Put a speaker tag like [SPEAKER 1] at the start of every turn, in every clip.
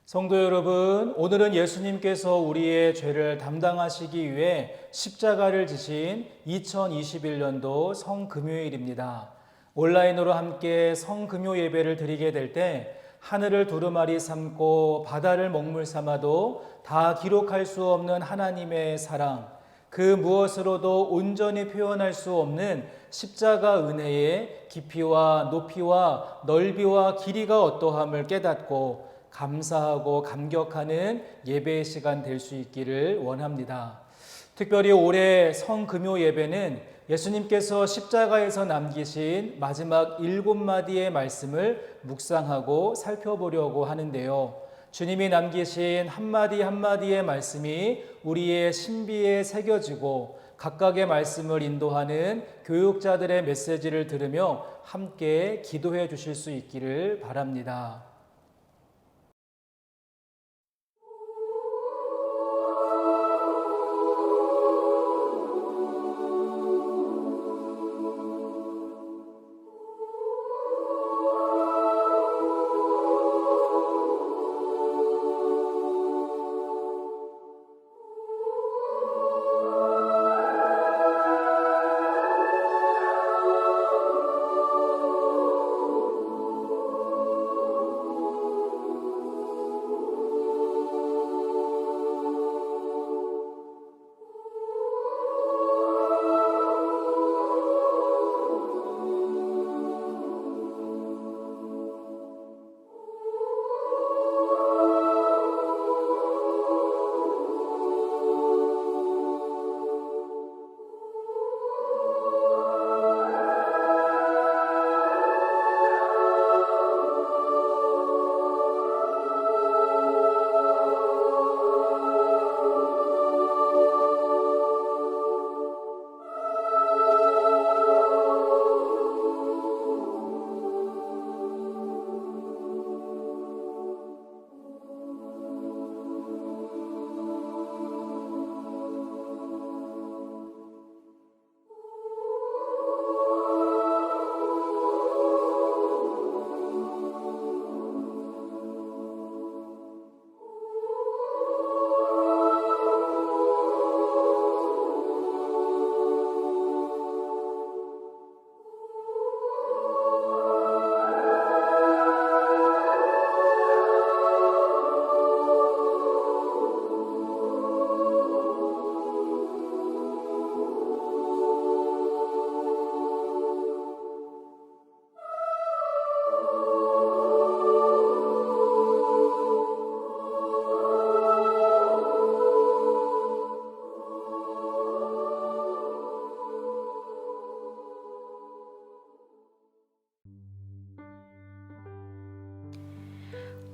[SPEAKER 1] 성도 여러분, 오늘은 예수님께서 우리의 죄를 담당하시기 위해 십자가를 지신 2021년도 성금요일입니다. 온라인으로 함께 성금요 예배를 드리게 될 때 하늘을 두루마리 삼고 바다를 먹물 삼아도 다 기록할 수 없는 하나님의 사랑, 그 무엇으로도 온전히 표현할 수 없는 십자가 은혜의 깊이와 높이와 넓이와 길이가 어떠함을 깨닫고 감사하고 감격하는 예배의 시간 될 수 있기를 원합니다. 특별히 올해 성금요 예배는 예수님께서 십자가에서 남기신 마지막 7마디의 말씀을 묵상하고 살펴보려고 하는데요. 주님이 남기신 한마디 한마디의 말씀이 우리의 신비에 새겨지고 각각의 말씀을 인도하는 교육자들의 메시지를 들으며 함께 기도해 주실 수 있기를 바랍니다.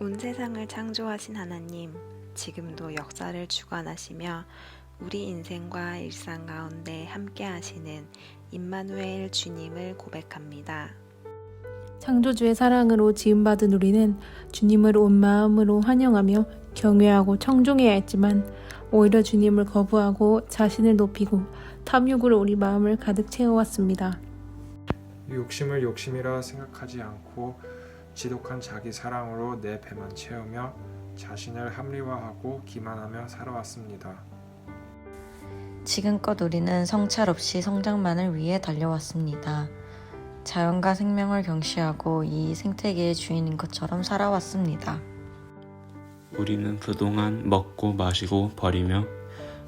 [SPEAKER 2] 온 세상을 창조하신 하나님, 지금도 역사를 주관하시며 우리 인생과 일상 가운데 함께 하시는 임마누엘 주님을 고백합니다.
[SPEAKER 3] 창조주의 사랑으로 지음받은 우리는 주님을 온 마음으로 환영하며 경외하고 청종해야 했지만 오히려 주님을 거부하고 자신을 높이고 탐욕으로 우리 마음을 가득 채워왔습니다.
[SPEAKER 4] 욕심을 욕심이라 생각하지 않고 지독한 자기 사랑으로 내 배만 채우며 자신을 합리화하고 기만하며 살아왔습니다.
[SPEAKER 5] 지금껏 우리는 성찰 없이 성장만을 위해 달려왔습니다. 자연과 생명을 경시하고 이 생태계의 주인인 것처럼 살아왔습니다.
[SPEAKER 6] 우리는 그동안 먹고 마시고 버리며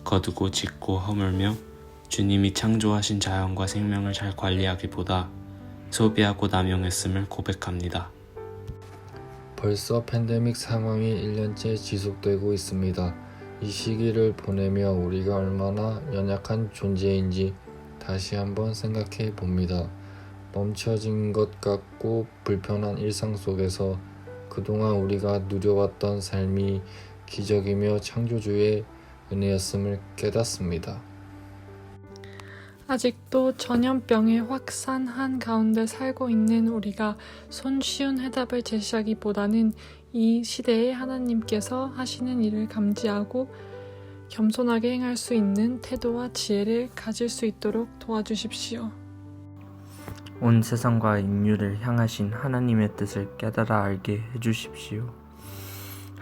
[SPEAKER 6] 거두고 짓고 허물며 주님이 창조하신 자연과 생명을 잘 관리하기보다 소비하고 남용했음을 고백합니다.
[SPEAKER 7] 벌써 팬데믹 상황이 1년째 지속되고 있습니다. 이 시기를 보내며 우리가 얼마나 연약한 존재인지 다시 한번 생각해 봅니다. 멈춰진 것 같고 불편한 일상 속에서 그동안 우리가 누려왔던 삶이 기적이며 창조주의 은혜였음을 깨닫습니다.
[SPEAKER 8] 아직도 전염병의 확산한 가운데 살고 있는 우리가 손쉬운 해답을 제시하기보다는 이 시대에 하나님께서 하시는 일을 감지하고 겸손하게 행할 수 있는 태도와 지혜를 가질 수 있도록 도와주십시오.
[SPEAKER 9] 온 세상과 인류를 향하신 하나님의 뜻을 깨달아 알게 해주십시오.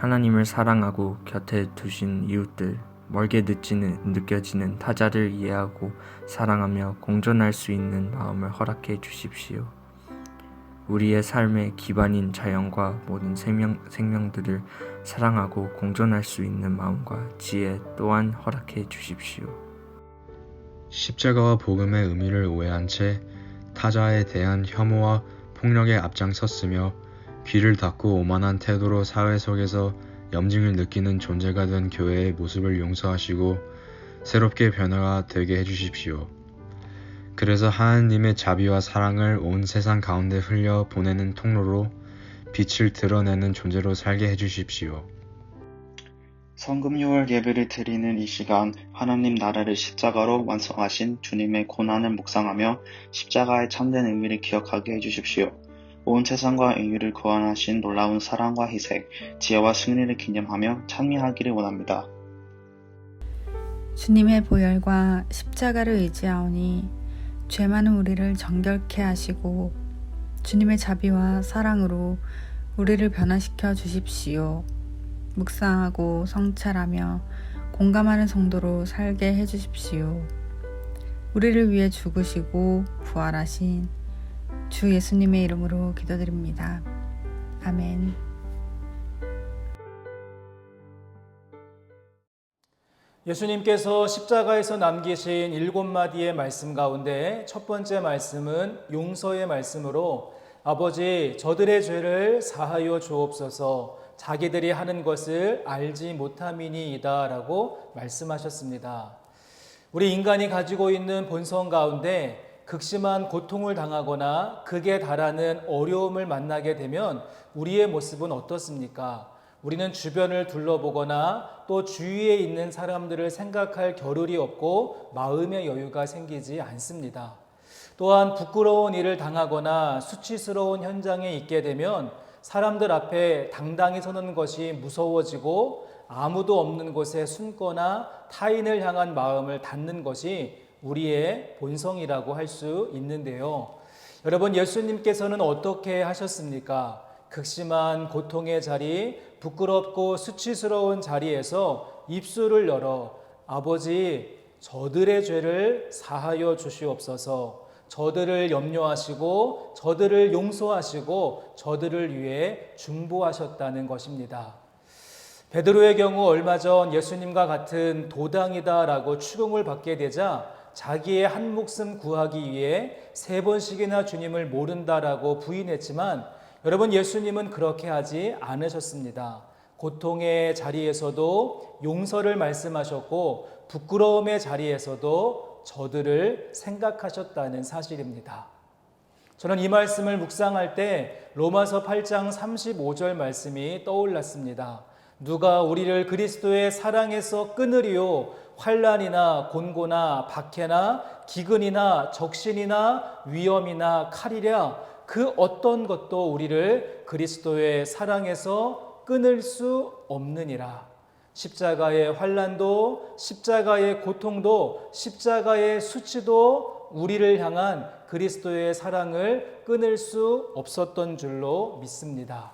[SPEAKER 9] 하나님을 사랑하고 곁에 두신 이웃들, 멀게 느껴지는 타자를 이해하고 사랑하며 공존할 수 있는 마음을 허락해 주십시오. 우리의 삶의 기반인 자연과 모든 생명들을 사랑하고 공존할 수 있는 마음과 지혜 또한 허락해 주십시오.
[SPEAKER 6] 십자가와 복음의 의미를 오해한 채 타자에 대한 혐오와 폭력에 앞장섰으며 귀를 닫고 오만한 태도로 사회 속에서 염증을 느끼는 존재가 된 교회의 모습을 용서하시고 새롭게 변화가 되게 해주십시오. 그래서 하나님의 자비와 사랑을 온 세상 가운데 흘려 보내는 통로로 빛을 드러내는 존재로 살게 해주십시오.
[SPEAKER 10] 성금요일 예배를 드리는 이 시간, 하나님 나라를 십자가로 완성하신 주님의 고난을 묵상하며 십자가의 참된 의미를 기억하게 해주십시오. 온 세상과 인류를 구원하신 놀라운 사랑과 희생, 지혜와 승리를 기념하며 찬미하기를 원합니다.
[SPEAKER 11] 주님의 보혈과 십자가를 의지하오니 죄 많은 우리를 정결케 하시고 주님의 자비와 사랑으로 우리를 변화시켜 주십시오. 묵상하고 성찰하며 공감하는 성도로 살게 해주십시오. 우리를 위해 죽으시고 부활하신 주 예수님의 이름으로 기도드립니다. 아멘.
[SPEAKER 1] 예수님께서 십자가에서 남기신 7마디의 말씀 가운데 첫 번째 말씀은 용서의 말씀으로 아버지 저들의 죄를 사하여 주옵소서 자기들이 하는 것을 알지 못함이니이다 라고 말씀하셨습니다. 우리 인간이 가지고 있는 본성 가운데 극심한 고통을 당하거나 극에 달하는 어려움을 만나게 되면 우리의 모습은 어떻습니까? 우리는 주변을 둘러보거나 또 주위에 있는 사람들을 생각할 겨를이 없고 마음의 여유가 생기지 않습니다. 또한 부끄러운 일을 당하거나 수치스러운 현장에 있게 되면 사람들 앞에 당당히 서는 것이 무서워지고 아무도 없는 곳에 숨거나 타인을 향한 마음을 닫는 것이 우리의 본성이라고 할 수 있는데요. 여러분, 예수님께서는 어떻게 하셨습니까? 극심한 고통의 자리, 부끄럽고 수치스러운 자리에서 입술을 열어 아버지 저들의 죄를 사하여 주시옵소서, 저들을 염려하시고 저들을 용서하시고 저들을 위해 중보하셨다는 것입니다. 베드로의 경우 얼마 전 예수님과 같은 도당이다라고 추궁을 받게 되자 자기의 한 목숨 구하기 위해 3번씩이나 주님을 모른다라고 부인했지만 여러분, 예수님은 그렇게 하지 않으셨습니다. 고통의 자리에서도 용서를 말씀하셨고 부끄러움의 자리에서도 저들을 생각하셨다는 사실입니다. 저는 이 말씀을 묵상할 때 로마서 8장 35절 말씀이 떠올랐습니다. 누가 우리를 그리스도의 사랑에서 끊으리요? 환난이나 곤고나 박해나 기근이나 적신이나 위험이나 칼이랴 그 어떤 것도 우리를 그리스도의 사랑에서 끊을 수 없느니라. 십자가의 환난도 십자가의 고통도 십자가의 수치도 우리를 향한 그리스도의 사랑을 끊을 수 없었던 줄로 믿습니다.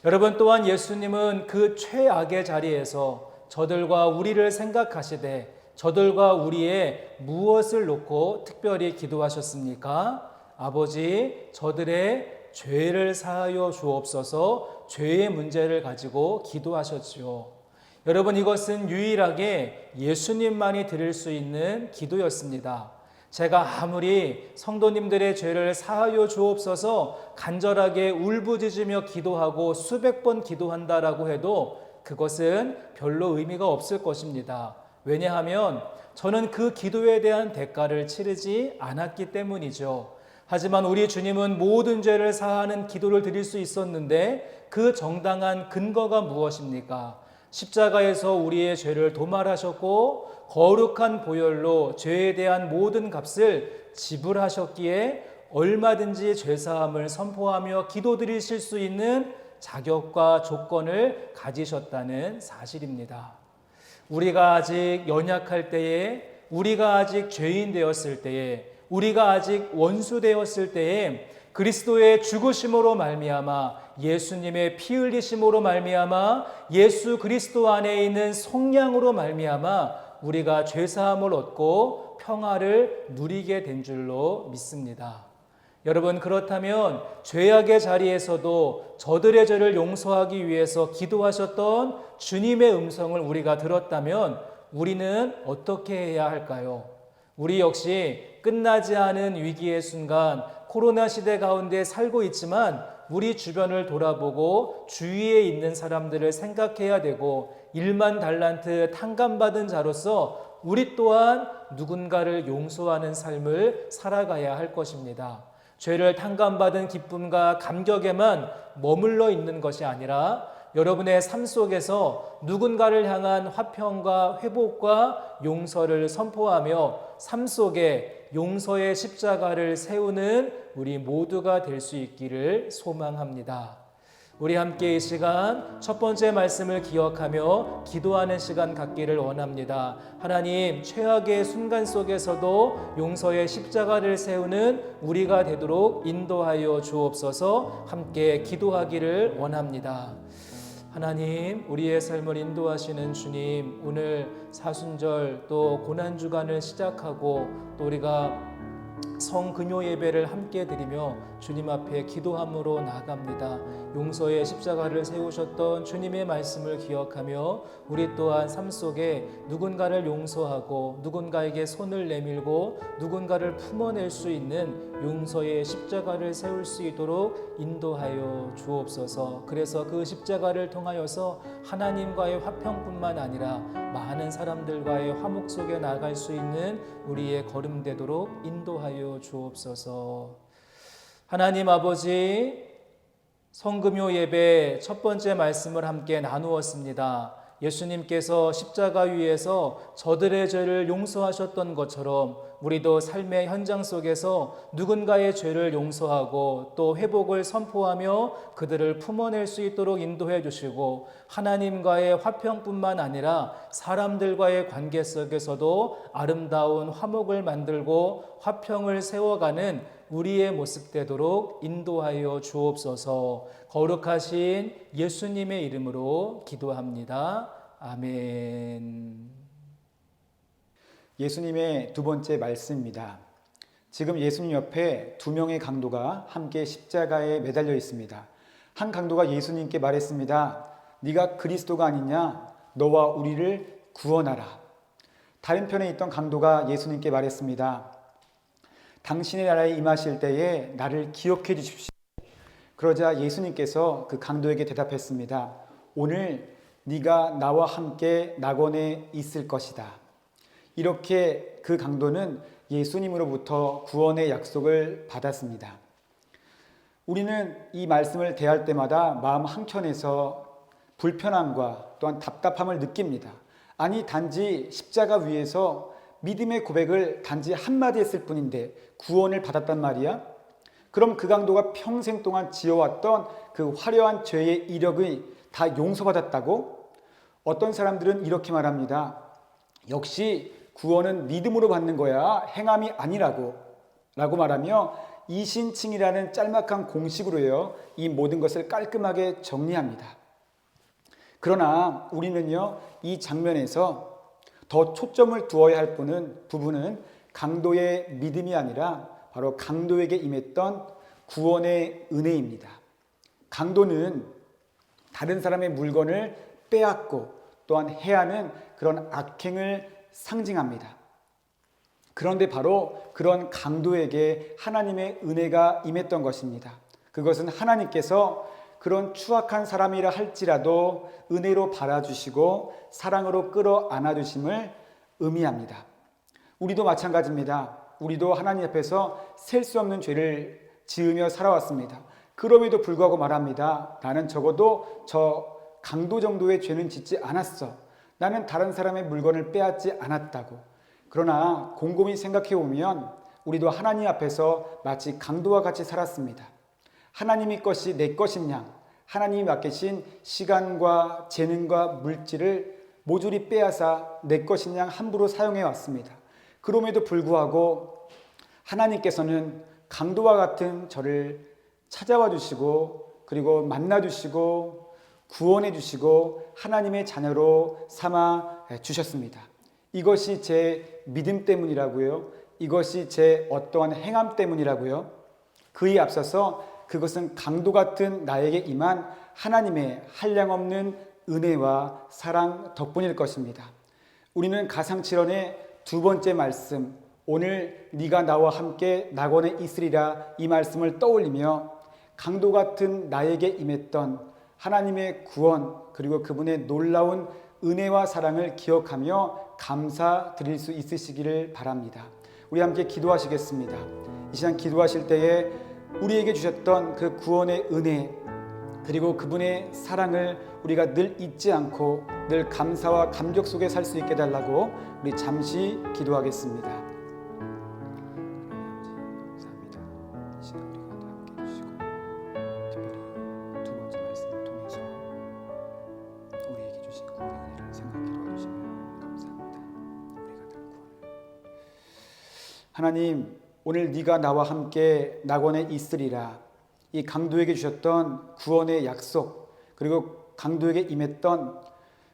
[SPEAKER 1] 여러분, 또한 예수님은 그 최악의 자리에서 저들과 우리를 생각하시되 저들과 우리의 무엇을 놓고 특별히 기도하셨습니까? 아버지 저들의 죄를 사하여 주옵소서 죄의 문제를 가지고 기도하셨지요. 여러분, 이것은 유일하게 예수님만이 드릴 수 있는 기도였습니다. 제가 아무리 성도님들의 죄를 사하여 주옵소서 간절하게 울부짖으며 기도하고 수백 번 기도한다라고 해도 그것은 별로 의미가 없을 것입니다. 왜냐하면 저는 그 기도에 대한 대가를 치르지 않았기 때문이죠. 하지만 우리 주님은 모든 죄를 사하는 기도를 드릴 수 있었는데 그 정당한 근거가 무엇입니까? 십자가에서 우리의 죄를 도말하셨고 거룩한 보혈로 죄에 대한 모든 값을 지불하셨기에 얼마든지 죄사함을 선포하며 기도드리실 수 있는 자격과 조건을 가지셨다는 사실입니다. 우리가 아직 연약할 때에, 우리가 아직 죄인 되었을 때에, 우리가 아직 원수 되었을 때에 그리스도의 죽으심으로 말미암아 예수님의 피 흘리심으로 말미암아 예수 그리스도 안에 있는 성량으로 말미암아 우리가 죄사함을 얻고 평화를 누리게 된 줄로 믿습니다. 여러분, 그렇다면 죄악의 자리에서도 저들의 죄를 용서하기 위해서 기도하셨던 주님의 음성을 우리가 들었다면 우리는 어떻게 해야 할까요? 우리 역시 끝나지 않은 위기의 순간 코로나 시대 가운데 살고 있지만 우리 주변을 돌아보고 주위에 있는 사람들을 생각해야 되고 1만 달란트 탕감받은 자로서 우리 또한 누군가를 용서하는 삶을 살아가야 할 것입니다. 죄를 탕감받은 기쁨과 감격에만 머물러 있는 것이 아니라 여러분의 삶 속에서 누군가를 향한 화평과 회복과 용서를 선포하며 삶 속에 용서의 십자가를 세우는 우리 모두가 될 수 있기를 소망합니다. 우리 함께 이 시간 첫 번째 말씀을 기억하며 기도하는 시간 갖기를 원합니다. 하나님, 최악의 순간 속에서도 용서의 십자가를 세우는 우리가 되도록 인도하여 주옵소서. 함께 기도하기를 원합니다. 하나님, 우리의 삶을 인도하시는 주님, 오늘 사순절 또 고난주간을 시작하고 또 우리가 성금요 예배를 함께 드리며 주님 앞에 기도함으로 나아갑니다. 용서의 십자가를 세우셨던 주님의 말씀을 기억하며 우리 또한 삶 속에 누군가를 용서하고 누군가에게 손을 내밀고 누군가를 품어낼 수 있는 용서의 십자가를 세울 수 있도록 인도하여 주옵소서. 그래서 그 십자가를 통하여서 하나님과의 화평뿐만 아니라 많은 사람들과의 화목 속에 나아갈 수 있는 우리의 걸음 되도록 인도하여 주옵소서. 하나님 아버지, 성금요 예배 첫 번째 말씀을 함께 나누었습니다. 예수님께서 십자가 위에서 저들의 죄를 용서하셨던 것처럼 우리도 삶의 현장 속에서 누군가의 죄를 용서하고 또 회복을 선포하며 그들을 품어낼 수 있도록 인도해 주시고 하나님과의 화평뿐만 아니라 사람들과의 관계 속에서도 아름다운 화목을 만들고 화평을 세워가는 우리의 모습 되도록 인도하여 주옵소서. 거룩하신 예수님의 이름으로 기도합니다. 아멘.
[SPEAKER 12] 예수님의 두 번째 말씀입니다. 지금 예수님 옆에 두 명의 강도가 함께 십자가에 매달려 있습니다. 한 강도가 예수님께 말했습니다. 네가 그리스도가 아니냐? 너와 우리를 구원하라. 다른 편에 있던 강도가 예수님께 말했습니다. 당신의 나라에 임하실 때에 나를 기억해 주십시오. 그러자 예수님께서 그 강도에게 대답했습니다. 오늘 네가 나와 함께 낙원에 있을 것이다. 이렇게 그 강도는 예수님으로부터 구원의 약속을 받았습니다. 우리는 이 말씀을 대할 때마다 마음 한켠에서 불편함과 또한 답답함을 느낍니다. 아니, 단지 십자가 위에서 믿음의 고백을 단지 한마디 했을 뿐인데 구원을 받았단 말이야? 그럼 그 강도가 평생 동안 지어왔던 그 화려한 죄의 이력이 다 용서받았다고? 어떤 사람들은 이렇게 말합니다. 역시 구원은 믿음으로 받는 거야, 행함이 아니라고 말하며 이신칭이라는 짤막한 공식으로요, 이 모든 것을 깔끔하게 정리합니다. 그러나 우리는요, 이 장면에서 더 초점을 두어야 할 부분은 강도의 믿음이 아니라 바로 강도에게 임했던 구원의 은혜입니다. 강도는 다른 사람의 물건을 빼앗고 또한 해하는 그런 악행을 상징합니다. 그런데 바로 그런 강도에게 하나님의 은혜가 임했던 것입니다. 그것은 하나님께서 그런 추악한 사람이라 할지라도 은혜로 바라주시고 사랑으로 끌어안아 주심을 의미합니다. 우리도 마찬가지입니다. 우리도 하나님 앞에서 셀 수 없는 죄를 지으며 살아왔습니다. 그럼에도 불구하고 말합니다. 나는 적어도 저 강도 정도의 죄는 짓지 않았어. 나는 다른 사람의 물건을 빼앗지 않았다고. 그러나 곰곰이 생각해 보면 우리도 하나님 앞에서 마치 강도와 같이 살았습니다. 하나님의 것이 내 것인 양, 하나님이 맡기신 시간과 재능과 물질을 모조리 빼앗아 내 것인 양 함부로 사용해 왔습니다. 그럼에도 불구하고 하나님께서는 강도와 같은 저를 찾아와 주시고 그리고 만나 주시고 구원해 주시고 하나님의 자녀로 삼아 주셨습니다. 이것이 제 믿음 때문이라고요. 이것이 제 어떠한 행함 때문이라고요. 그에 앞서서 그것은 강도 같은 나에게 임한 하나님의 한량없는 은혜와 사랑 덕분일 것입니다. 우리는 가상칠언의 두 번째 말씀, 오늘 네가 나와 함께 낙원에 있으리라 이 말씀을 떠올리며 강도 같은 나에게 임했던 하나님의 구원 그리고 그분의 놀라운 은혜와 사랑을 기억하며 감사드릴 수 있으시기를 바랍니다. 우리 함께 기도하시겠습니다. 이 시간 기도하실 때에 우리에게 주셨던 그 구원의 은혜 그리고 그분의 사랑을 우리가 늘 잊지 않고 늘 감사와 감격 속에 살 수 있게 해달라고 우리 잠시 기도하겠습니다. 감사합니다. 이 시간 우리가 다 함께 해주시고 특별히 두 번째 말씀을 통해서 우리에게 주신 구원의 은혜를 생각해 도와주시면 감사합니다. 우리가 늘 구원을 하나님, 오늘 네가 나와 함께 낙원에 있으리라 이 강도에게 주셨던 구원의 약속 그리고 강도에게 임했던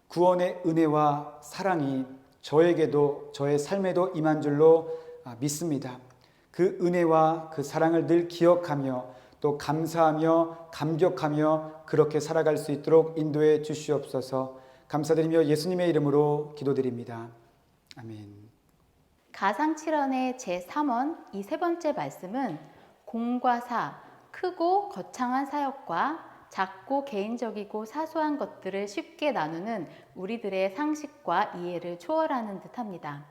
[SPEAKER 12] 구원의 은혜와 사랑이 저에게도 저의 삶에도 임한 줄로 믿습니다. 그 은혜와 그 사랑을 늘 기억하며 또 감사하며 감격하며 그렇게 살아갈 수 있도록 인도해 주시옵소서. 감사드리며 예수님의 이름으로 기도드립니다. 아멘.
[SPEAKER 13] 가상칠언의 제3원 이 세 번째 말씀은 공과 사, 크고 거창한 사역과 작고 개인적이고 사소한 것들을 쉽게 나누는 우리들의 상식과 이해를 초월하는 듯합니다.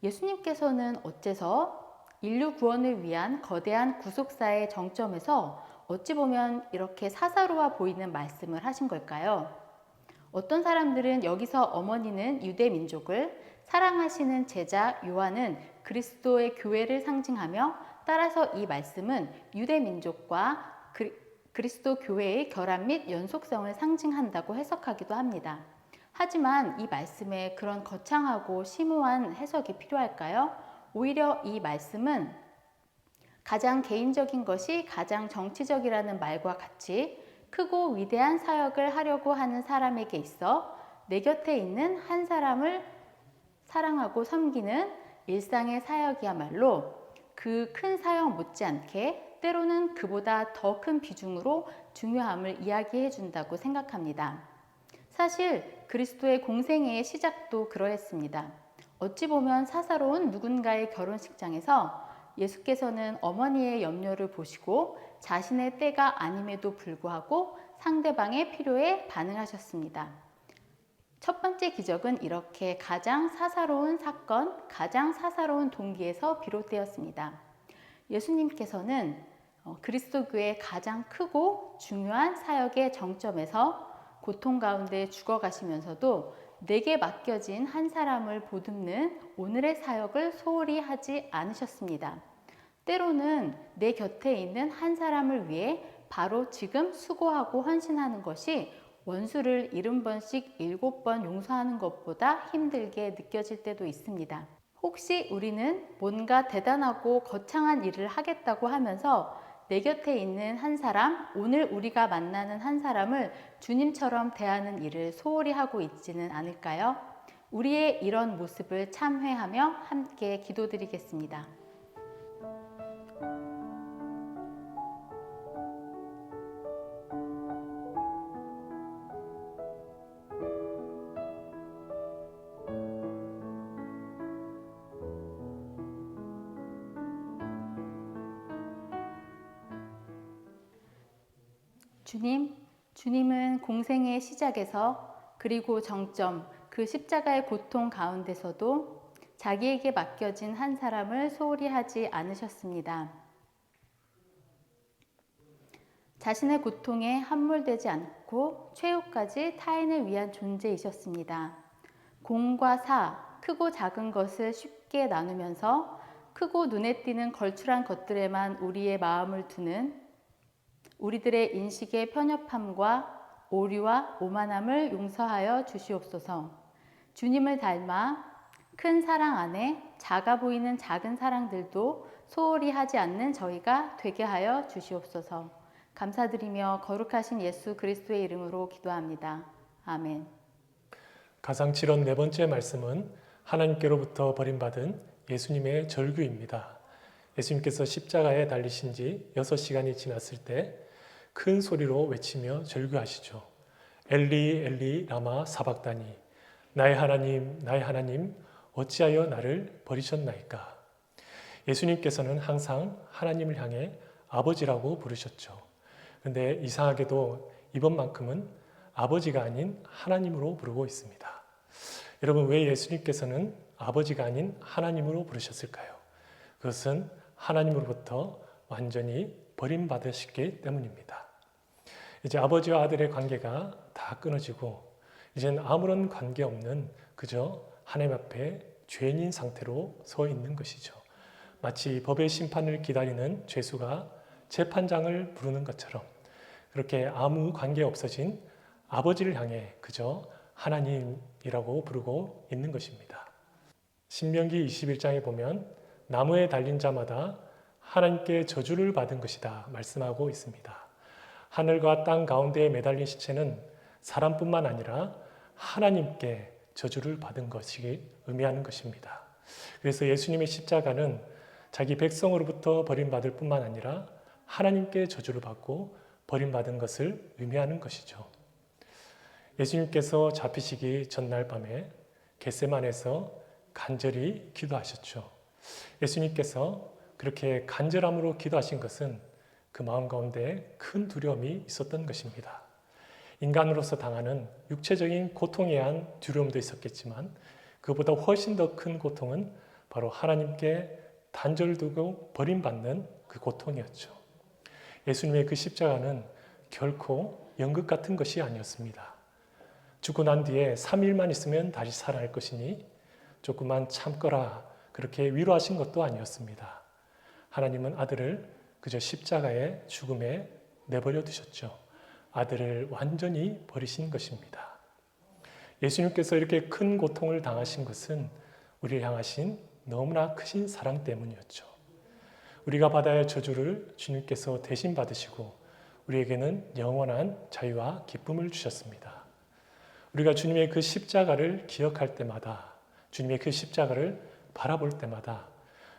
[SPEAKER 13] 예수님께서는 어째서 인류 구원을 위한 거대한 구속사의 정점에서 어찌 보면 이렇게 사사로워 보이는 말씀을 하신 걸까요? 어떤 사람들은 여기서 어머니는 유대 민족을, 사랑하시는 제자 요한은 그리스도의 교회를 상징하며 따라서 이 말씀은 유대 민족과 그리스도 교회의 결합 및 연속성을 상징한다고 해석하기도 합니다. 하지만 이 말씀에 그런 거창하고 심오한 해석이 필요할까요? 오히려 이 말씀은 가장 개인적인 것이 가장 정치적이라는 말과 같이 크고 위대한 사역을 하려고 하는 사람에게 있어 내 곁에 있는 한 사람을 사랑하고 섬기는 일상의 사역이야말로 그 큰 사역 못지않게 때로는 그보다 더 큰 비중으로 중요함을 이야기해 준다고 생각합니다. 사실 그리스도의 공생애의 시작도 그러했습니다. 어찌 보면 사사로운 누군가의 결혼식장에서 예수께서는 어머니의 염려를 보시고 자신의 때가 아님에도 불구하고 상대방의 필요에 반응하셨습니다. 첫 번째 기적은 이렇게 가장 사사로운 사건, 가장 사사로운 동기에서 비롯되었습니다. 예수님께서는 그리스도교의 가장 크고 중요한 사역의 정점에서 고통 가운데 죽어가시면서도 내게 맡겨진 한 사람을 보듬는 오늘의 사역을 소홀히 하지 않으셨습니다. 때로는 내 곁에 있는 한 사람을 위해 바로 지금 수고하고 헌신하는 것이 원수를 70번씩 7번 용서하는 것보다 힘들게 느껴질 때도 있습니다. 혹시 우리는 뭔가 대단하고 거창한 일을 하겠다고 하면서 내 곁에 있는 한 사람, 오늘 우리가 만나는 한 사람을 주님처럼 대하는 일을 소홀히 하고 있지는 않을까요? 우리의 이런 모습을 참회하며 함께 기도드리겠습니다. 주님은 공생의 시작에서 그리고 정점, 그 십자가의 고통 가운데서도 자기에게 맡겨진 한 사람을 소홀히 하지 않으셨습니다. 자신의 고통에 함몰되지 않고 최후까지 타인을 위한 존재이셨습니다. 공과 사, 크고 작은 것을 쉽게 나누면서 크고 눈에 띄는 걸출한 것들에만 우리의 마음을 두는 우리들의 인식의 편협함과 오류와 오만함을 용서하여 주시옵소서. 주님을 닮아 큰 사랑 안에 작아 보이는 작은 사랑들도 소홀히 하지 않는 저희가 되게 하여 주시옵소서. 감사드리며 거룩하신 예수 그리스도의 이름으로 기도합니다. 아멘.
[SPEAKER 14] 가상칠언 네 번째 말씀은 하나님께로부터 버림받은 예수님의 절규입니다. 예수님께서 십자가에 달리신 지 6시간이 지났을 때 큰 소리로 외치며 절규하시죠. 엘리 엘리 라마 사박다니, 나의 하나님 어찌하여 나를 버리셨나이까. 예수님께서는 항상 하나님을 향해 아버지라고 부르셨죠. 그런데 이상하게도 이번만큼은 아버지가 아닌 하나님으로 부르고 있습니다. 여러분, 왜 예수님께서는 아버지가 아닌 하나님으로 부르셨을까요? 그것은 하나님으로부터 완전히 버림받으셨기 때문입니다. 이제 아버지와 아들의 관계가 다 끊어지고 이제는 아무런 관계없는 그저 하나님 앞에 죄인인 상태로 서 있는 것이죠. 마치 법의 심판을 기다리는 죄수가 재판장을 부르는 것처럼 그렇게 아무 관계 없어진 아버지를 향해 그저 하나님이라고 부르고 있는 것입니다. 신명기 21장에 보면 나무에 달린 자마다 하나님께 저주를 받은 것이다 말씀하고 있습니다. 하늘과 땅 가운데에 매달린 시체는 사람뿐만 아니라 하나님께 저주를 받은 것이 의미하는 것입니다. 그래서 예수님의 십자가는 자기 백성으로부터 버림받을 뿐만 아니라 하나님께 저주를 받고 버림받은 것을 의미하는 것이죠. 예수님께서 잡히시기 전날 밤에 겟세마네에서 간절히 기도하셨죠. 예수님께서 그렇게 간절함으로 기도하신 것은 그 마음 가운데 큰 두려움이 있었던 것입니다. 인간으로서 당하는 육체적인 고통에 대한 두려움도 있었겠지만 그보다 훨씬 더 큰 고통은 바로 하나님께 단절을 두고 버림받는 그 고통이었죠. 예수님의 그 십자가는 결코 연극 같은 것이 아니었습니다. 죽고 난 뒤에 3일만 있으면 다시 살아날 것이니 조금만 참거라 그렇게 위로하신 것도 아니었습니다. 하나님은 아들을 그저 십자가의 죽음에 내버려 두셨죠. 아들을 완전히 버리신 것입니다. 예수님께서 이렇게 큰 고통을 당하신 것은 우리를 향하신 너무나 크신 사랑 때문이었죠. 우리가 받아야 할 저주를 주님께서 대신 받으시고 우리에게는 영원한 자유와 기쁨을 주셨습니다. 우리가 주님의 그 십자가를 기억할 때마다, 주님의 그 십자가를 바라볼 때마다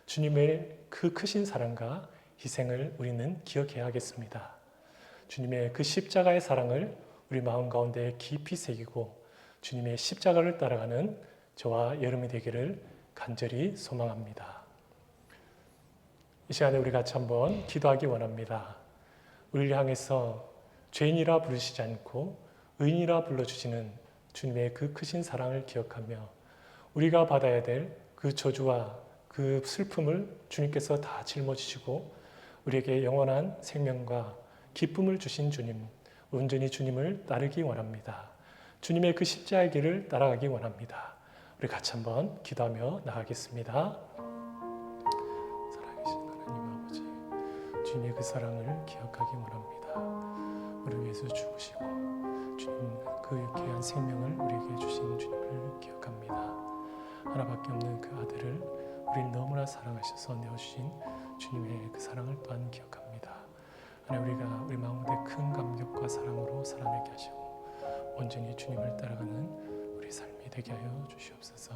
[SPEAKER 14] 주님의 그 크신 사랑과 희생을 우리는 기억해야겠습니다. 주님의 그 십자가의 사랑을 우리 마음 가운데 깊이 새기고 주님의 십자가를 따라가는 저와 여러분이 되기를 간절히 소망합니다. 이 시간에 우리 같이 한번 기도하기 원합니다. 우리를 향해서 죄인이라 부르시지 않고 의인이라 불러주시는 주님의 그 크신 사랑을 기억하며 우리가 받아야 될 그 저주와 그 슬픔을 주님께서 다 짊어지시고 우리에게 영원한 생명과 기쁨을 주신 주님, 온전히 주님을 따르기 원합니다. 주님의 그 십자가의 길을 따라가기 원합니다. 우리 같이 한번 기도하며 나가겠습니다. 살아계신 하나님 아버지, 주님의 그 사랑을 기억하기 원합니다. 우리 위해서 죽으시고 주님 그 귀한 생명을 우리에게 주신 주님을 기억합니다. 하나밖에 없는 그 아들을 우리를 너무나 사랑하셔서 내어주신 주님의 그 사랑을 또한 기억합니다. 하나님, 우리가 우리 마음 가운데 큰 감격과 사랑으로 살아내게 하시고 온전히 주님을 따라가는 우리 삶이 되게 하여 주시옵소서.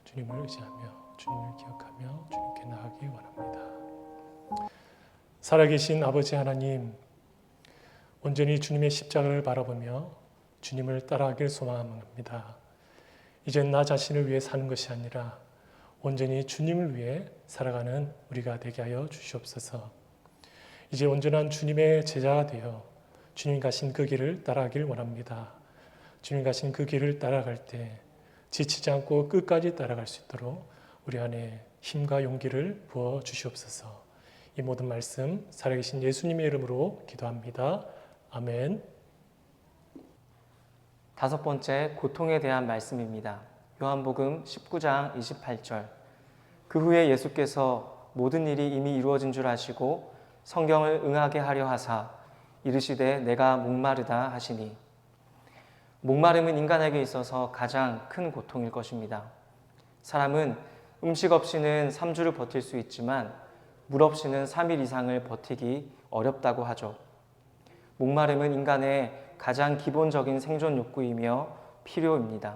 [SPEAKER 14] 주님을 의지하며 주님을 기억하며 주님께 나아가기 원합니다. 살아계신 아버지 하나님, 온전히 주님의 십자가를 바라보며 주님을 따라가길 소망합니다. 이젠 나 자신을 위해 사는 것이 아니라 온전히 주님을 위해 살아가는 우리가 되게 하여 주시옵소서. 이제 온전한 주님의 제자가 되어 주님 가신 그 길을 따라가길 원합니다. 주님 가신 그 길을 따라갈 때 지치지 않고 끝까지 따라갈 수 있도록 우리 안에 힘과 용기를 부어 주시옵소서. 이 모든 말씀 살아계신 예수님의 이름으로 기도합니다. 아멘.
[SPEAKER 15] 다섯 번째, 고통에 대한 말씀입니다. 요한복음 19장 28절. 그 후에 예수께서 모든 일이 이미 이루어진 줄 아시고 성경을 응하게 하려 하사 이르시되 내가 목마르다 하시니. 목마름은 인간에게 있어서 가장 큰 고통일 것입니다. 사람은 음식 없이는 3주를 버틸 수 있지만 물 없이는 3일 이상을 버티기 어렵다고 하죠. 목마름은 인간의 가장 기본적인 생존 욕구이며 필요입니다.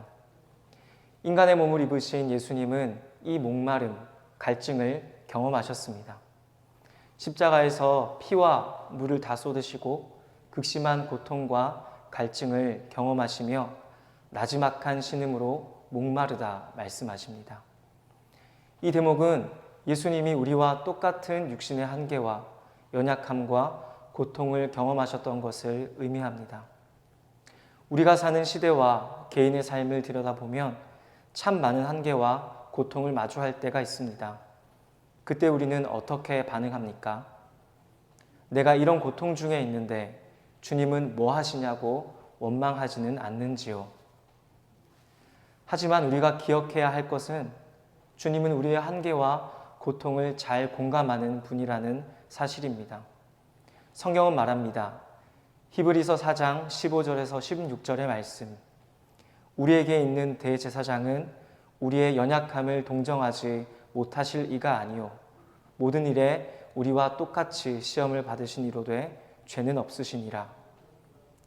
[SPEAKER 15] 인간의 몸을 입으신 예수님은 이 목마름, 갈증을 경험하셨습니다. 십자가에서 피와 물을 다 쏟으시고 극심한 고통과 갈증을 경험하시며 나지막한 신음으로 목마르다 말씀하십니다. 이 대목은 예수님이 우리와 똑같은 육신의 한계와 연약함과 고통을 경험하셨던 것을 의미합니다. 우리가 사는 시대와 개인의 삶을 들여다보면 참 많은 한계와 고통을 마주할 때가 있습니다. 그때 우리는 어떻게 반응합니까? 내가 이런 고통 중에 있는데 주님은 뭐 하시냐고 원망하지는 않는지요. 하지만 우리가 기억해야 할 것은 주님은 우리의 한계와 고통을 잘 공감하는 분이라는 사실입니다. 성경은 말합니다. 히브리서 4장 15절에서 16절의 말씀. 우리에게 있는 대제사장은 우리의 연약함을 동정하지 못하실 이가 아니요 모든 일에 우리와 똑같이 시험을 받으신 이로되 죄는 없으시니라.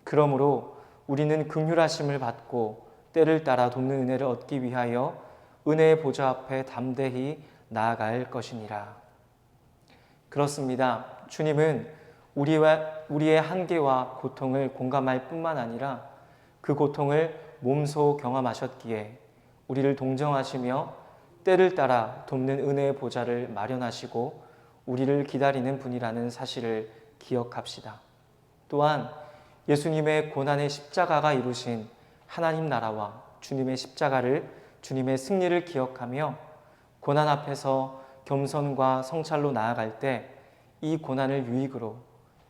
[SPEAKER 15] 그러므로 우리는 긍휼하심을 받고 때를 따라 돕는 은혜를 얻기 위하여 은혜의 보좌 앞에 담대히 나아갈 것이니라. 그렇습니다. 주님은 우리의 한계와 고통을 공감할 뿐만 아니라 그 고통을 몸소 경험하셨기에 우리를 동정하시며 때를 따라 돕는 은혜의 보좌를 마련하시고 우리를 기다리는 분이라는 사실을 기억합시다. 또한 예수님의 고난의 십자가가 이루신 하나님 나라와 주님의 십자가를, 주님의 승리를 기억하며 고난 앞에서 겸손과 성찰로 나아갈 때 이 고난을 유익으로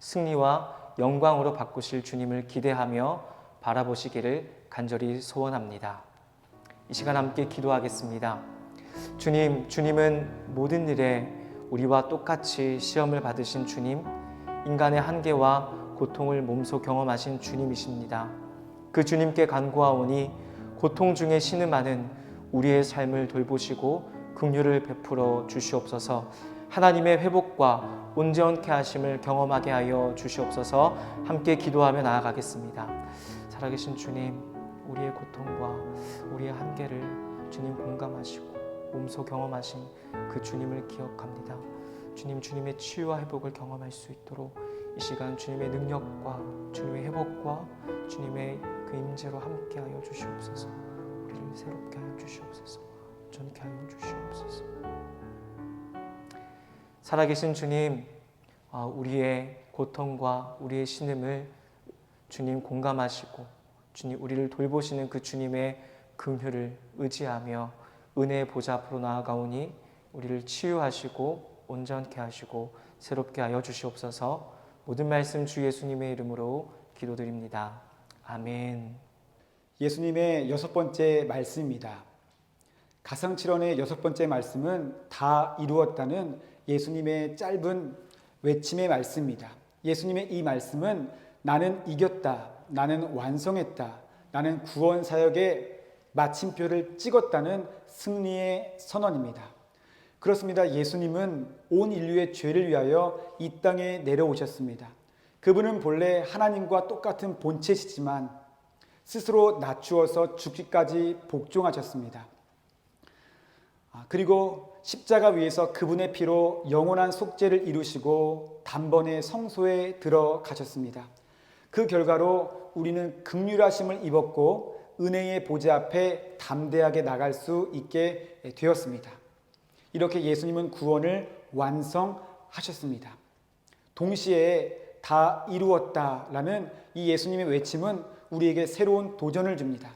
[SPEAKER 15] 승리와 영광으로 바꾸실 주님을 기대하며 바라보시기를 간절히 소원합니다. 이 시간 함께 기도하겠습니다. 주님은 모든 일에 우리와 똑같이 시험을 받으신 주님, 인간의 한계와 고통을 몸소 경험하신 주님이십니다. 그 주님께 간구하오니 고통 중에 신음하는 우리의 삶을 돌보시고 긍휼을 베풀어 주시옵소서. 하나님의 회복과 온전케 하심을 경험하게 하여 주시옵소서. 함께 기도하며 나아가겠습니다. 살아계신 주님, 우리의 고통과 우리의 한계를 주님 공감하시고 몸소 경험하신 그 주님을 기억합니다. 주님의 치유와 회복을 경험할 수 있도록 이 시간 주님의 능력과 주님의 회복과 주님의 그 임재로 함께하여 주시옵소서. 우리를 새롭게 하여 주시옵소서. 온전케 하여 주시옵소서. 살아계신 주님, 우리의 고통과 우리의 신음을 주님 공감하시고 주님 우리를 돌보시는 그 주님의 긍휼을 의지하며 은혜의 보좌 앞으로 나아가오니 우리를 치유하시고 온전케 하시고 새롭게 하여 주시옵소서. 모든 말씀 주 예수님의 이름으로 기도드립니다. 아멘.
[SPEAKER 12] 예수님의 6번째 말씀입니다. 가상칠언의 6번째 말씀은 다 이루었다는 예수님의 짧은 외침의 말씀입니다. 예수님의 이 말씀은 나는 이겼다, 나는 완성했다, 나는 구원 사역의 마침표를 찍었다는 승리의 선언입니다. 그렇습니다. 예수님은 온 인류의 죄를 위하여 이 땅에 내려오셨습니다. 그분은 본래 하나님과 똑같은 본체시지만 스스로 낮추어서 죽기까지 복종하셨습니다. 그리고 십자가 위에서 그분의 피로 영원한 속죄를 이루시고 단번에 성소에 들어가셨습니다. 그 결과로 우리는 긍휼하심을 입었고 은혜의 보좌 앞에 담대하게 나갈 수 있게 되었습니다. 이렇게 예수님은 구원을 완성하셨습니다. 동시에 다 이루었다라는 이 예수님의 외침은 우리에게 새로운 도전을 줍니다.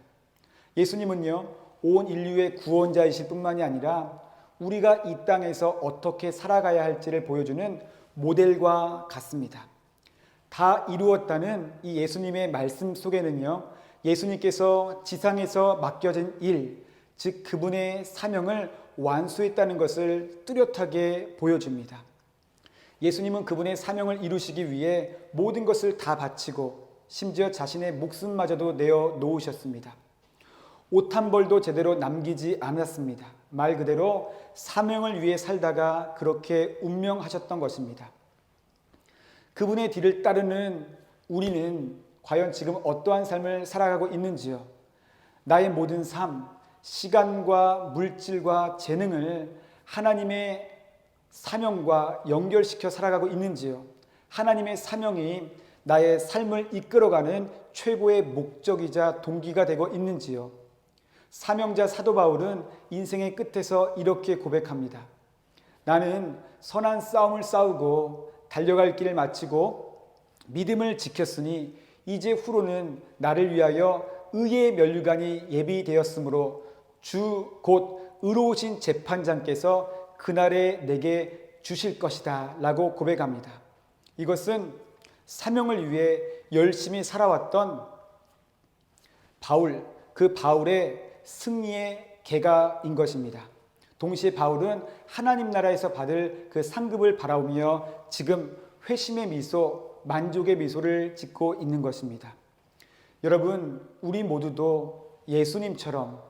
[SPEAKER 12] 예수님은요, 온 인류의 구원자이실 뿐만이 아니라 우리가 이 땅에서 어떻게 살아가야 할지를 보여주는 모델과 같습니다. 다 이루었다는 이 예수님의 말씀 속에는요, 예수님께서 지상에서 맡겨진 일, 즉 그분의 사명을 완수했다는 것을 뚜렷하게 보여줍니다. 예수님은 그분의 사명을 이루시기 위해 모든 것을 다 바치고 심지어 자신의 목숨마저도 내어 놓으셨습니다. 옷 한 벌도 제대로 남기지 않았습니다. 말 그대로 사명을 위해 살다가 그렇게 운명하셨던 것입니다. 그분의 뒤를 따르는 우리는 과연 지금 어떠한 삶을 살아가고 있는지요? 나의 모든 삶, 시간과 물질과 재능을 하나님의 사명과 연결시켜 살아가고 있는지요? 하나님의 사명이 나의 삶을 이끌어가는 최고의 목적이자 동기가 되고 있는지요? 사명자 사도 바울은 인생의 끝에서 이렇게 고백합니다. 나는 선한 싸움을 싸우고 달려갈 길을 마치고 믿음을 지켰으니 이제 후로는 나를 위하여 의의 면류관이 예비되었으므로 주 곧 의로우신 재판장께서 그날에 내게 주실 것이다 라고 고백합니다. 이것은 사명을 위해 열심히 살아왔던 그 바울의 승리의 계가인 것입니다. 동시에 바울은 하나님 나라에서 받을 그 상급을 바라보며 지금 회심의 미소, 만족의 미소를 짓고 있는 것입니다. 여러분, 우리 모두도 예수님처럼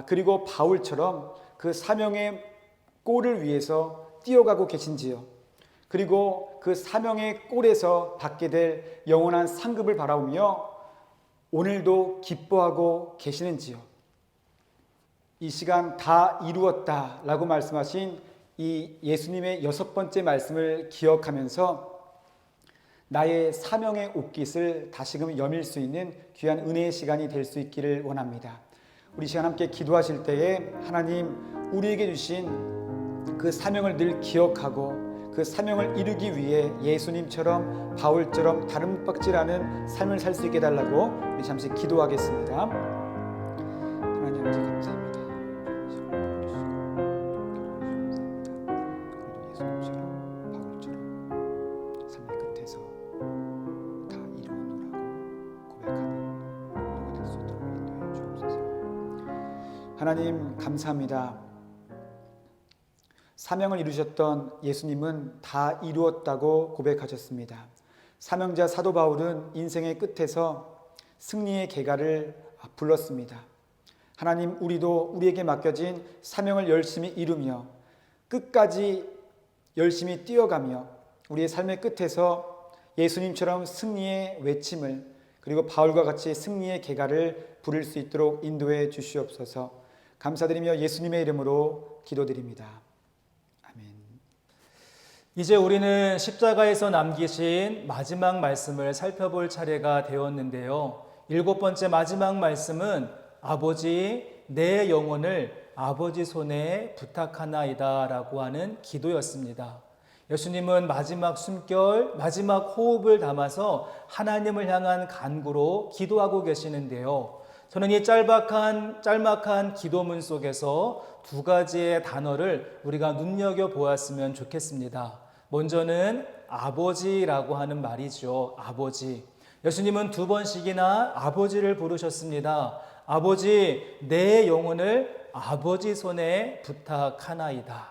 [SPEAKER 12] 그리고 바울처럼 그 사명의 꼴을 위해서 뛰어가고 계신지요? 그리고 그 사명의 꼴에서 받게 될 영원한 상급을 바라보며 오늘도 기뻐하고 계시는지요? 이 시간 다 이루었다 라고 말씀하신 이 예수님의 6번째 말씀을 기억하면서 나의 사명의 옷깃을 다시금 여밀 수 있는 귀한 은혜의 시간이 될 수 있기를 원합니다. 우리 시간 함께 기도하실 때에 하나님 우리에게 주신 그 사명을 늘 기억하고 그 사명을 이루기 위해 예수님처럼 바울처럼 다른 빡질하는 삶을 살 수 있게 해달라고 우리 잠시 기도하겠습니다. 하나님 아버지 감사합니다. 예수님처럼 바울처럼 삶의 끝에서 다 이루어놓으라고 고백하는 누구 될 수 있도록 인도해 주옵소서. 하나님 감사합니다. 사명을 이루셨던 예수님은 다 이루었다고 고백하셨습니다. 사명자 사도 바울은 인생의 끝에서 승리의 계가를 불렀습니다. 하나님, 우리도 우리에게 맡겨진 사명을 열심히 이루며 끝까지 열심히 뛰어가며 우리의 삶의 끝에서 예수님처럼 승리의 외침을 그리고 바울과 같이 승리의 계가를 부를 수 있도록 인도해 주시옵소서. 감사드리며 예수님의 이름으로 기도드립니다. 아멘.
[SPEAKER 1] 이제 우리는 십자가에서 남기신 마지막 말씀을 살펴볼 차례가 되었는데요. 7번째 마지막 말씀은 아버지 내 영혼을 아버지 손에 부탁하나이다 라고 하는 기도였습니다. 예수님은 마지막 숨결, 마지막 호흡을 담아서 하나님을 향한 간구로 기도하고 계시는데요. 저는 이 짤막한 기도문 속에서 두 가지의 단어를 우리가 눈여겨보았으면 좋겠습니다. 먼저는 아버지라고 하는 말이죠. 아버지. 예수님은 2번씩이나 아버지를 부르셨습니다. 아버지, 내 영혼을 아버지 손에 부탁하나이다.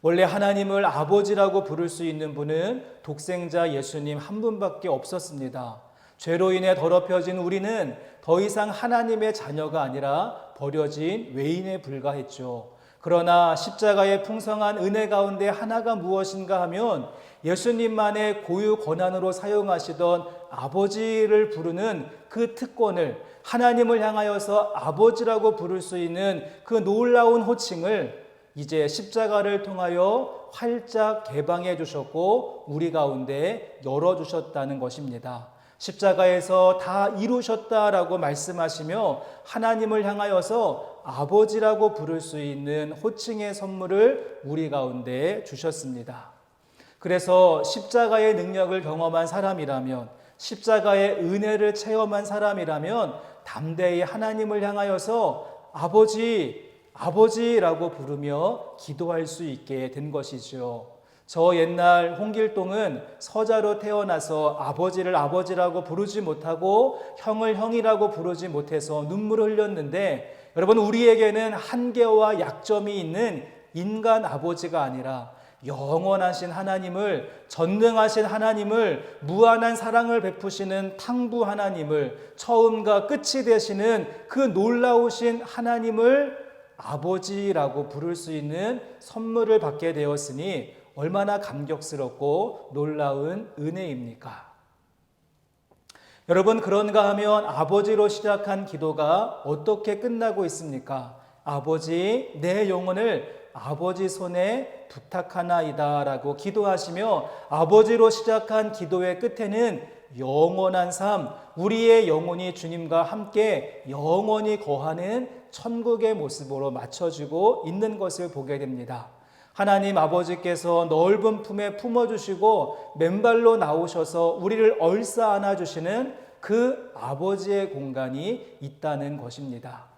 [SPEAKER 1] 원래 하나님을 아버지라고 부를 수 있는 분은 독생자 예수님 한 분밖에 없었습니다. 죄로 인해 더럽혀진 우리는 더 이상 하나님의 자녀가 아니라 버려진 외인에 불과했죠. 그러나 십자가의 풍성한 은혜 가운데 하나가 무엇인가 하면 예수님만의 고유 권한으로 사용하시던 아버지를 부르는 그 특권을 하나님을 향하여서 아버지라고 부를 수 있는 그 놀라운 호칭을 이제 십자가를 통하여 활짝 개방해 주셨고 우리 가운데 열어주셨다는 것입니다. 십자가에서 다 이루셨다라고 말씀하시며 하나님을 향하여서 아버지라고 부를 수 있는 호칭의 선물을 우리 가운데 주셨습니다. 그래서 십자가의 능력을 경험한 사람이라면, 십자가의 은혜를 체험한 사람이라면 담대히 하나님을 향하여서 아버지라고 부르며 기도할 수 있게 된 것이죠. 저 옛날 홍길동은 서자로 태어나서 아버지를 아버지라고 부르지 못하고 형을 형이라고 부르지 못해서 눈물을 흘렸는데, 여러분, 우리에게는 한계와 약점이 있는 인간 아버지가 아니라 영원하신 하나님을, 전능하신 하나님을, 무한한 사랑을 베푸시는 탕부 하나님을, 처음과 끝이 되시는 그 놀라우신 하나님을 아버지라고 부를 수 있는 선물을 받게 되었으니 얼마나 감격스럽고 놀라운 은혜입니까? 여러분, 그런가 하면 아버지로 시작한 기도가 어떻게 끝나고 있습니까? 아버지, 내 영혼을 아버지 손에 부탁하나이다 라고 기도하시며 아버지로 시작한 기도의 끝에는 영원한 삶, 우리의 영혼이 주님과 함께 영원히 거하는 천국의 모습으로 맞춰지고 있는 것을 보게 됩니다. 하나님 아버지께서 넓은 품에 품어주시고 맨발로 나오셔서 우리를 얼싸 안아주시는 그 아버지의 공간이 있다는 것입니다.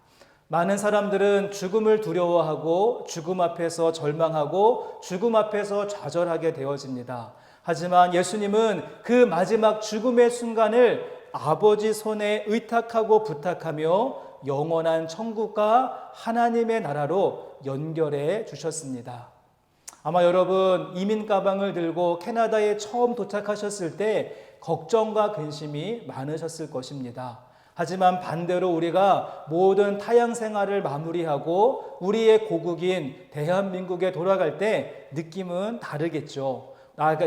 [SPEAKER 1] 많은 사람들은 죽음을 두려워하고 죽음 앞에서 절망하고 죽음 앞에서 좌절하게 되어집니다. 하지만 예수님은 그 마지막 죽음의 순간을 아버지 손에 의탁하고 부탁하며 영원한 천국과 하나님의 나라로 연결해 주셨습니다. 아마 여러분 이민 가방을 들고 캐나다에 처음 도착하셨을 때 걱정과 근심이 많으셨을 것입니다. 하지만 반대로 우리가 모든 타양 생활을 마무리하고 우리의 고국인 대한민국에 돌아갈 때 느낌은 다르겠죠.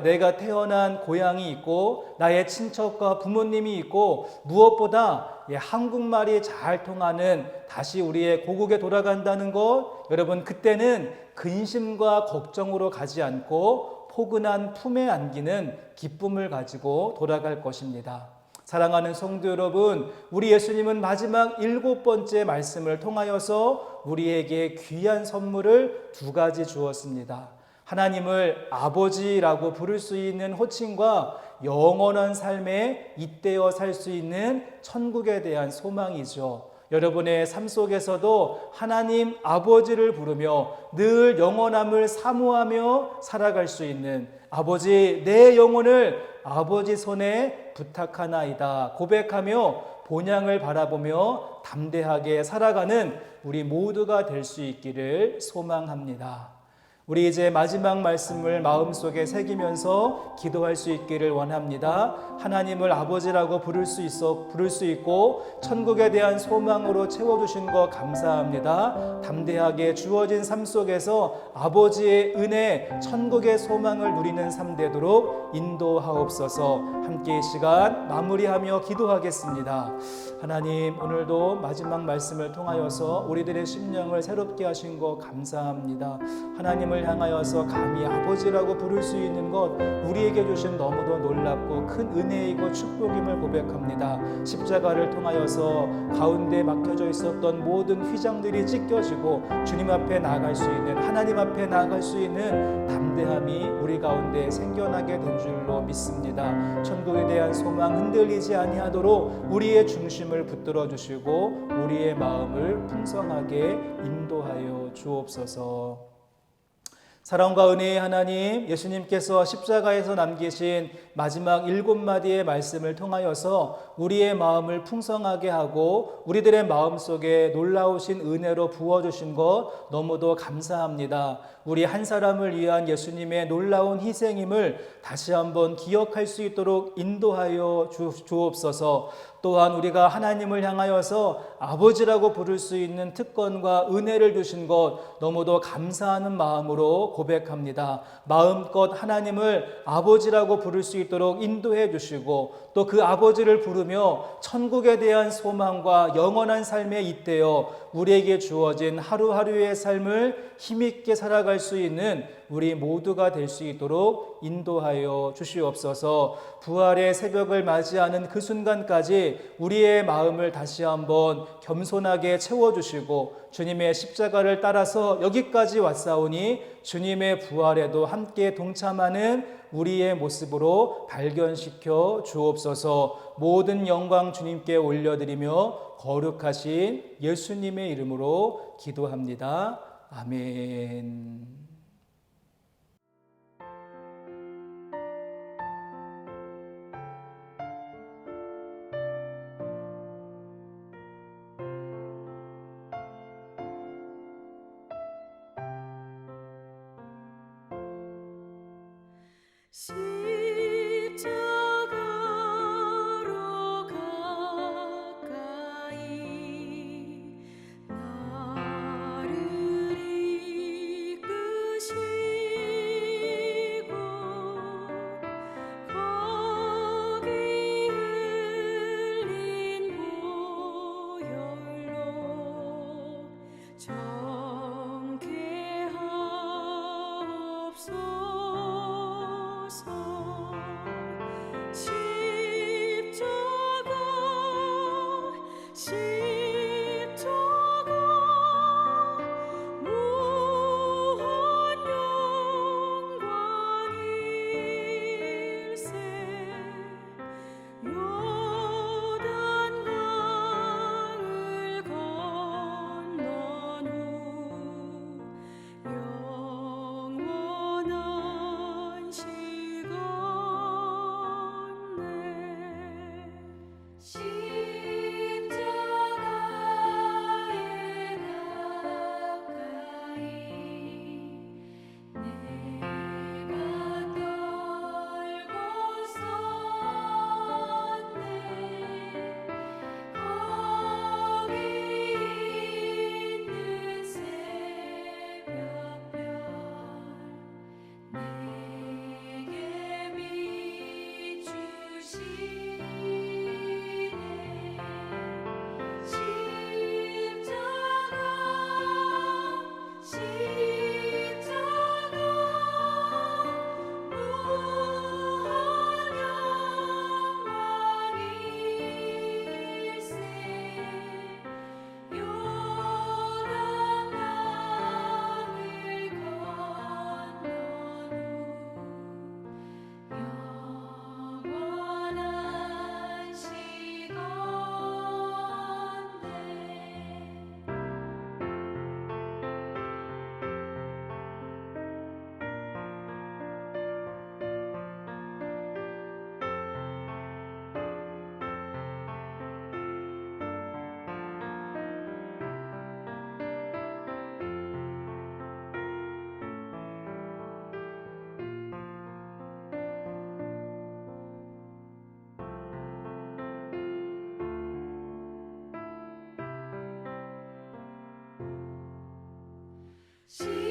[SPEAKER 1] 내가 태어난 고향이 있고 나의 친척과 부모님이 있고 무엇보다 한국말이 잘 통하는 다시 우리의 고국에 돌아간다는 것, 여러분 그때는 근심과 걱정으로 가지 않고 포근한 품에 안기는 기쁨을 가지고 돌아갈 것입니다. 사랑하는 성도 여러분, 우리 예수님은 마지막 7번째 말씀을 통하여서 우리에게 귀한 선물을 2가지 주었습니다. 하나님을 아버지라고 부를 수 있는 호칭과 영원한 삶에 잇대어 살 수 있는 천국에 대한 소망이죠. 여러분의 삶 속에서도 하나님 아버지를 부르며 늘 영원함을 사모하며 살아갈 수 있는 아버지, 내 영혼을 아버지 손에 부탁하나이다 고백하며 본향을 바라보며 담대하게 살아가는 우리 모두가 될 수 있기를 소망합니다. 우리 이제 마지막 말씀을 마음속에 새기면서 기도할 수 있기를 원합니다. 하나님을 아버지라고 부를 수 있고 천국에 대한 소망으로 채워주신 것 감사합니다. 담대하게 주어진 삶 속에서 아버지의 은혜, 천국의 소망을 누리는 삶 되도록 인도하옵소서. 함께 이 시간 마무리하며 기도하겠습니다. 하나님, 오늘도 마지막 말씀을 통하여서 우리들의 심령을 새롭게 하신 것 감사합니다. 하나님을 향하여서 감히 아버지라고 부를 수 있는 것, 우리에게 주신 너무도 놀랍고 큰 은혜이고 축복임을 고백합니다. 십자가를 통하여서 가운데 막혀져 있었던 모든 휘장들이 찢겨지고 주님 앞에 나아갈 수 있는, 하나님 앞에 나아갈 수 있는 담대함이 우리 가운데 생겨나게 된 줄로 믿습니다. 천국에 대한 소망 흔들리지 아니하도록 우리의 중심을 붙들어 주시고 우리의 마음을 풍성하게 인도하여 주옵소서. 사랑과 은혜의 하나님, 예수님께서 십자가에서 남기신 마지막 7마디의 말씀을 통하여서 우리의 마음을 풍성하게 하고 우리들의 마음속에 놀라우신 은혜로 부어주신 것 너무도 감사합니다. 우리 한 사람을 위한 예수님의 놀라운 희생임을 다시 한번 기억할 수 있도록 인도하여 주옵소서. 또한 우리가 하나님을 향하여서 아버지라고 부를 수 있는 특권과 은혜를 주신 것 너무도 감사하는 마음으로 고백합니다. 마음껏 하나님을 아버지라고 부를 수 있도록 인도해 주시고 또 그 아버지를 부르며 천국에 대한 소망과 영원한 삶에 잇대어 우리에게 주어진 하루하루의 삶을 힘있게 살아갈 수 있는 우리 모두가 될 수 있도록 인도하여 주시옵소서. 부활의 새벽을 맞이하는 그 순간까지 우리의 마음을 다시 한번 겸손하게 채워주시고 주님의 십자가를 따라서 여기까지 왔사오니 주님의 부활에도 함께 동참하는 우리의 모습으로 발견시켜 주옵소서. 모든 영광 주님께 올려드리며 거룩하신 예수님의 이름으로 기도합니다. 아멘.
[SPEAKER 16] 십자가로 가까이 나를 시